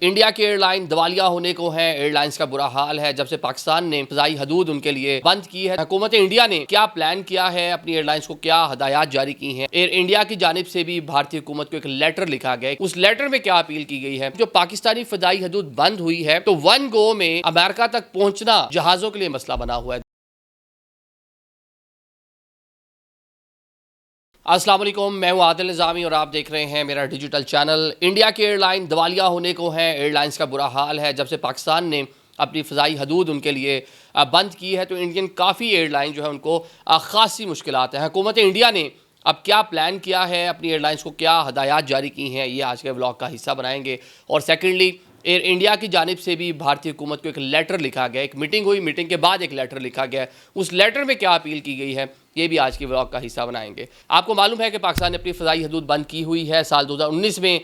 India की airline दिवालिया होने को है। एयरलाइंस का बुरा हाल है जब से पाकिस्तान ने फ़ज़ाई हदूद उनके लिए बंद की है। हुकूमत इंडिया ने क्या प्लान किया है, अपनी एयरलाइंस को क्या हदायत जारी की हैं। एयर इंडिया की जानिब से भी भारतीय हुकूमत को एक लेटर लिखा गया। उस लेटर में क्या अपील की गई है, जो पाकिस्तानी फ़ज़ाई हदूद बंद हुई है तो वन गो में अमेरिका तक पहुंचना जहाज़ों के लिए मसला बना हुआ है। अस्सलाम वालेकुम, मैं हूं आदिल निज़ामी और आप देख रहे हैं मेरा डिजिटल चैनल। इंडिया की एयरलाइन दिवालिया होने को है। एयरलाइंस का बुरा हाल है जब से पाकिस्तान ने अपनी फ़ज़ाई हदूद उनके लिए बंद की है तो इंडियन काफ़ी एयरलाइन जो है उनको ख़ासी मुश्किलात हैं। हुकूमत इंडिया ने अब क्या प्लान किया है, अपनी एयरलाइंस को क्या हदायत जारी की हैं, ये आज के व्लॉग का हिस्सा बनाएंगे। और सेकेंडली, एयर इंडिया की जानिब से भी भारतीय हुकूमत को एक लेटर लिखा गया। एक मीटिंग हुई, मीटिंग के बाद एक लेटर लिखा गया। उस लेटर में क्या अपील की गई है, ये भी आज की व्लॉग का हिस्सा बनाएंगे। आपको मालूम है कि पाकिस्तान ने अपनी फ़ज़ाई हदूद बंद की हुई है। साल 2019 में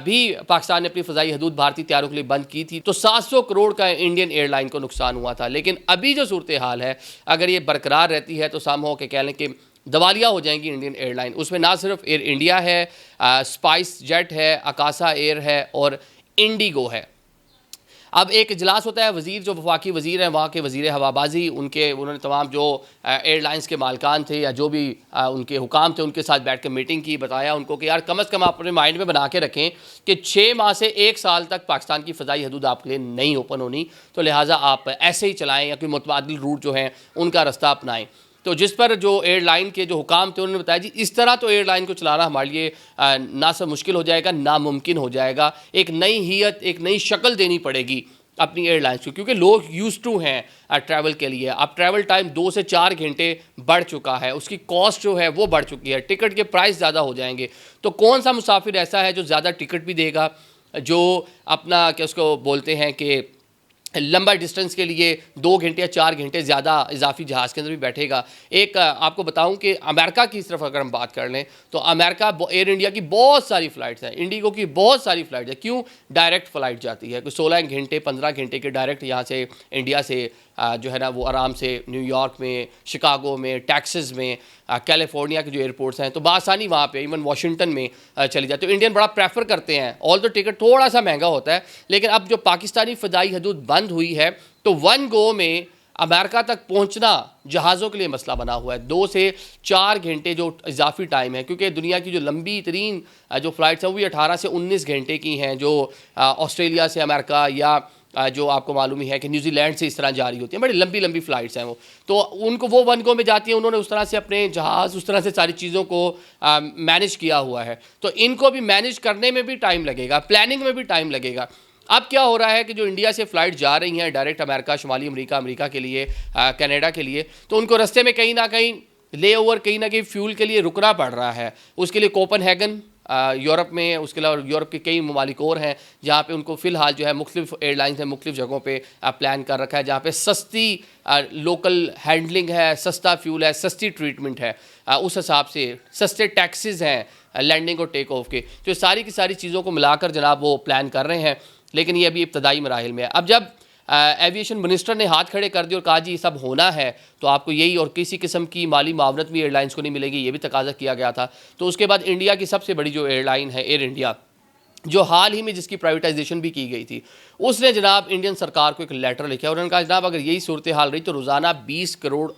भी पाकिस्तान ने अपनी फ़ज़ाई हदूद भारतीय तैयारों के लिए बंद की थी तो 700 करोड़ का इंडियन एयरलाइन को नुकसान हुआ था। लेकिन अभी जो सूरत हाल है, अगर ये बरकरार रहती है तो साम हो के कह लें कि दिवालिया हो जाएंगी इंडियन एयरलाइन। उसमें ना सिर्फ एयर इंडिया है, स्पाइस जेट है, अकासा एयर है और इंडिगो है। अब एक इजलास होता है, वज़ीर जो वफाकी वज़ीर हैं वहाँ के वज़ीर हवाबाजी, उन्होंने तमाम जो एयरलाइंस के मालकान थे या जो भी उनके हुकाम थे उनके साथ बैठ कर मीटिंग की। बताया उनको कि यार कम अज़ कम आप अपने माइंड में बना के रखें कि 6 माह से 1 साल तक पाकिस्तान की फ़ज़ाई हदूद आपके लिए नहीं ओपन होनी, तो लिहाजा आप ऐसे ही चलाएँ या कोई मुतबादिल रूट जो हैं उनका रास्ता अपनाएँ। तो जिस पर जो एयरलाइन के जो हुकाम थे उन्होंने बताया जी इस तरह तो एयरलाइन को चलाना हमारे लिए ना सिर्फ मुश्किल हो जाएगा, नामुमकिन हो जाएगा। एक नई हियत, एक नई शक्ल देनी पड़ेगी अपनी एयरलाइंस को, क्योंकि लोग यूज़ टू हैं ट्रैवल के लिए। अब ट्रैवल टाइम 2 से 4 घंटे बढ़ चुका है, उसकी कॉस्ट जो है वो बढ़ चुकी है, टिकट के प्राइस ज़्यादा हो जाएंगे। तो कौन सा मुसाफिर ऐसा है जो ज़्यादा टिकट भी देगा, जो अपना क्या उसको बोलते हैं कि लंबा डिस्टेंस के लिए 2 घंटे या 4 घंटे ज़्यादा इजाफी जहाज़ के अंदर भी बैठेगा। एक आपको बताऊं कि अमेरिका की तरफ अगर हम बात कर लें तो अमेरिका एयर इंडिया की बहुत सारी फ़्लाइट्स हैं, इंडिगो की बहुत सारी फ़्लाइट्स हैं। क्यों? डायरेक्ट फ़्लाइट जाती है, कुछ 16 घंटे 15 घंटे के डायरेक्ट यहाँ से इंडिया से जो है ना वो आराम से न्यूयॉर्क में, शिकागो में, टेक्सास में, कैलिफोर्निया के जो एयरपोर्ट्स हैं तो बासानी वहाँ पे इवन वाशिंगटन में चली जाती है। तो इंडियन बड़ा प्रेफर करते हैं, ऑल तो टिकट थोड़ा सा महंगा होता है। लेकिन अब जो पाकिस्तानी फ़ज़ाई हदूद बंद हुई है तो वन गो में अमेरिका तक पहुंचना जहाज़ों के लिए मसला बना हुआ है। 2 से 4 घंटे जो इजाफी टाइम है, क्योंकि दुनिया की जो लंबी तरीन जो फ़्लाइट्स हैं वो भी 18 से 19 घंटे की हैं, जो ऑस्ट्रेलिया से अमेरिका या जो आपको मालूम ही है कि न्यूजीलैंड से इस तरह जारी होती हैं, बड़ी लंबी लंबी फ़्लाइट्स हैं वो। तो उनको वो वन गो में जाती हैं, उन्होंने उस तरह से अपने जहाज़ उस तरह से सारी चीज़ों को मैनेज किया हुआ है। तो इनको भी मैनेज करने में भी टाइम लगेगा, प्लानिंग में भी टाइम लगेगा। अब क्या हो रहा है कि जो इंडिया से फ़्लाइट जा रही हैं डायरेक्ट अमेरिका, शुमाली अमेरिका के लिए, कनाडा के लिए, तो उनको रास्ते में कहीं ना कहीं ले ओवर, कहीं ना कहीं फ्यूल के लिए रुकना पड़ रहा है। उसके लिए कोपनहेगन यूरोप में, उसके अलावा यूरोप के कई ममालिक और हैं जहाँ पे उनको फ़िलहाल जो है मुख्तलिफ एयरलाइंस हैं, मुख्तलिफ जगहों पे प्लान कर रखा है जहाँ पे सस्ती लोकल हैंडलिंग है, सस्ता फ्यूल है, सस्ती ट्रीटमेंट है, उस हिसाब से सस्ते टैक्सेस हैं लैंडिंग और टेक ऑफ के। तो सारी की सारी चीज़ों को मिलाकर जनाब वो प्लान कर रहे हैं, लेकिन ये अभी इब्तदाई मराहिल में है। अब जब एविएशन मिनिस्टर ने हाथ खड़े कर दिए और कहा जी ये सब होना है तो आपको यही और किसी किस्म की माली मावनत भी एयरलाइंस को नहीं मिलेगी, ये भी तकाजा किया गया था। तो उसके बाद इंडिया की सबसे बड़ी जो एयरलाइन है एयर इंडिया, जो हाल ही में जिसकी प्राइवेटाइजेशन भी की गई थी, उसने जनाब इंडियन सरकार को एक लेटर लिखा और उन्होंने कहा जनाब अगर यही सूरत हाल रही तो रोज़ाना 20 करोड़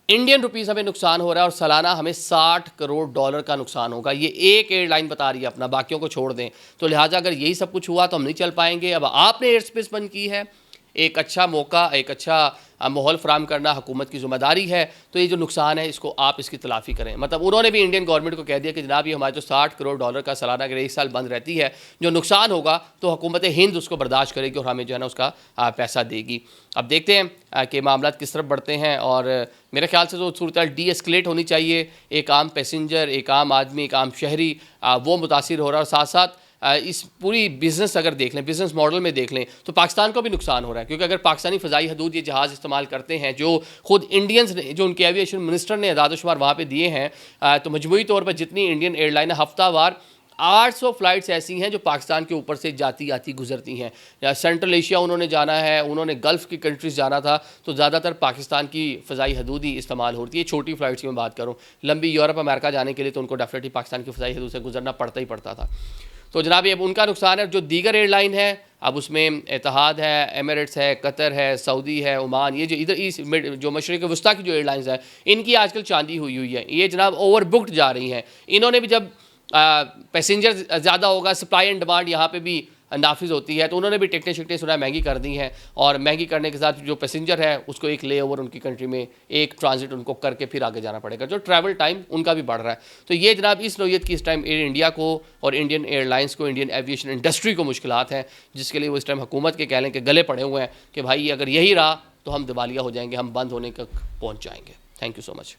इंडियन रुपीज़ हमें नुकसान हो रहा है और सालाना हमें 60 करोड़ डॉलर का नुकसान होगा। ये एक एयरलाइन बता रही है अपना, बाकियों को छोड़ दें। तो लिहाजा अगर यही सब कुछ हुआ तो हम नहीं चल पाएंगे। अब आपने एयर स्पेस बंद की है, एक अच्छा मौका, एक अच्छा माहौल फराम करना हुकूमत की ज़िम्मेदारी है, तो ये जो नुकसान है इसको आप इसकी तलाफ़ी करें। मतलब उन्होंने भी इंडियन गवर्नमेंट को कह दिया कि जनाब ये हमारे जो 60 करोड़ डॉलर का सालाना अगर 1 साल बंद रहती है, जो नुकसान होगा तो हुकूमत हिंद उसको बर्दाश्त करेगी और हमें जो है ना उसका पैसा देगी। अब देखते हैं कि मामला किस तरफ बढ़ते हैं और मेरे ख्याल से तो सूरत डी एस्केलेट होनी चाहिए। एक आम पैसेंजर, एक आम आदमी, एक आम शहरी वो मुतासिर हो रहा है और साथ साथ इस पूरी बिज़नेस अगर देख लें, बिज़नेस मॉडल में देख लें तो पाकिस्तान को भी नुकसान हो रहा है। क्योंकि अगर पाकिस्तानी फ़ज़ाई हदूद ये जहाज़ इस्तेमाल करते हैं जो खुद इंडियंस ने, जो उनके एविएशन मिनिस्टर ने आदाद-ओ-शुमार वहाँ पे दिए हैं, तो मजमूई तौर पर जितनी इंडियन एयरलाइन हफ्तावार 800 फ़्लाइट्स ऐसी हैं जो पाकिस्तान के ऊपर से जाती आती गुजरती हैं। या सेंट्रल एशिया उन्होंने जाना है, उन्होंने गल्फ़ की कंट्रीज़ जाना था, तो ज़्यादातर पाकिस्तान की फ़ज़ाई हदूद ही इस्तेमाल होती है। छोटी फ़्लाइट्स की मैं बात करूँ, लंबी यूरोप अमेरिका जाने के लिए तो उनको डेफिनेटली पाकिस्तान की फ़ज़ाई हदूद से गुजरना पड़ता ही पड़ता था। तो जनाब ये अब उनका नुकसान है। जो दीगर एयरलाइन है अब उसमें एतिहाद है, एमिरेट्स है, कतर है, सऊदी है, ओमान, ये जो इधर जो मशरिक़ वस्ता की जो एयरलाइंस है इनकी आजकल चांदी हुई हुई है, ये जनाब ओवर बुकड जा रही हैं। इन्होंने भी जब पैसेंजर ज़्यादा होगा, सप्लाई एंड डिमांड यहाँ पे भी नाफिज होती है, तो उन्होंने भी टिकटें शिकटें सुना महंगी कर दी हैं। और महंगी करने के साथ जो पैसेंजर है उसको एक ले ओवर उनकी कंट्री में एक ट्रांजिट उनको करके फिर आगे जाना पड़ेगा, जो ट्रैवल टाइम उनका भी बढ़ रहा है। तो ये जनाब इस नौयत की इस टाइम एयर इंडिया को और इंडियन एयरलाइंस को, इंडियन एविएशन इंडस्ट्री को मुश्किलात हैं, जिसके लिए वो इस टाइम हुकूमत के कह लें कि गले पड़े हुए हैं कि भाई अगर यही रहा तो हम दिवालिया हो जाएंगे, हम बंद होने तक पहुँच जाएंगे। Thank you so much.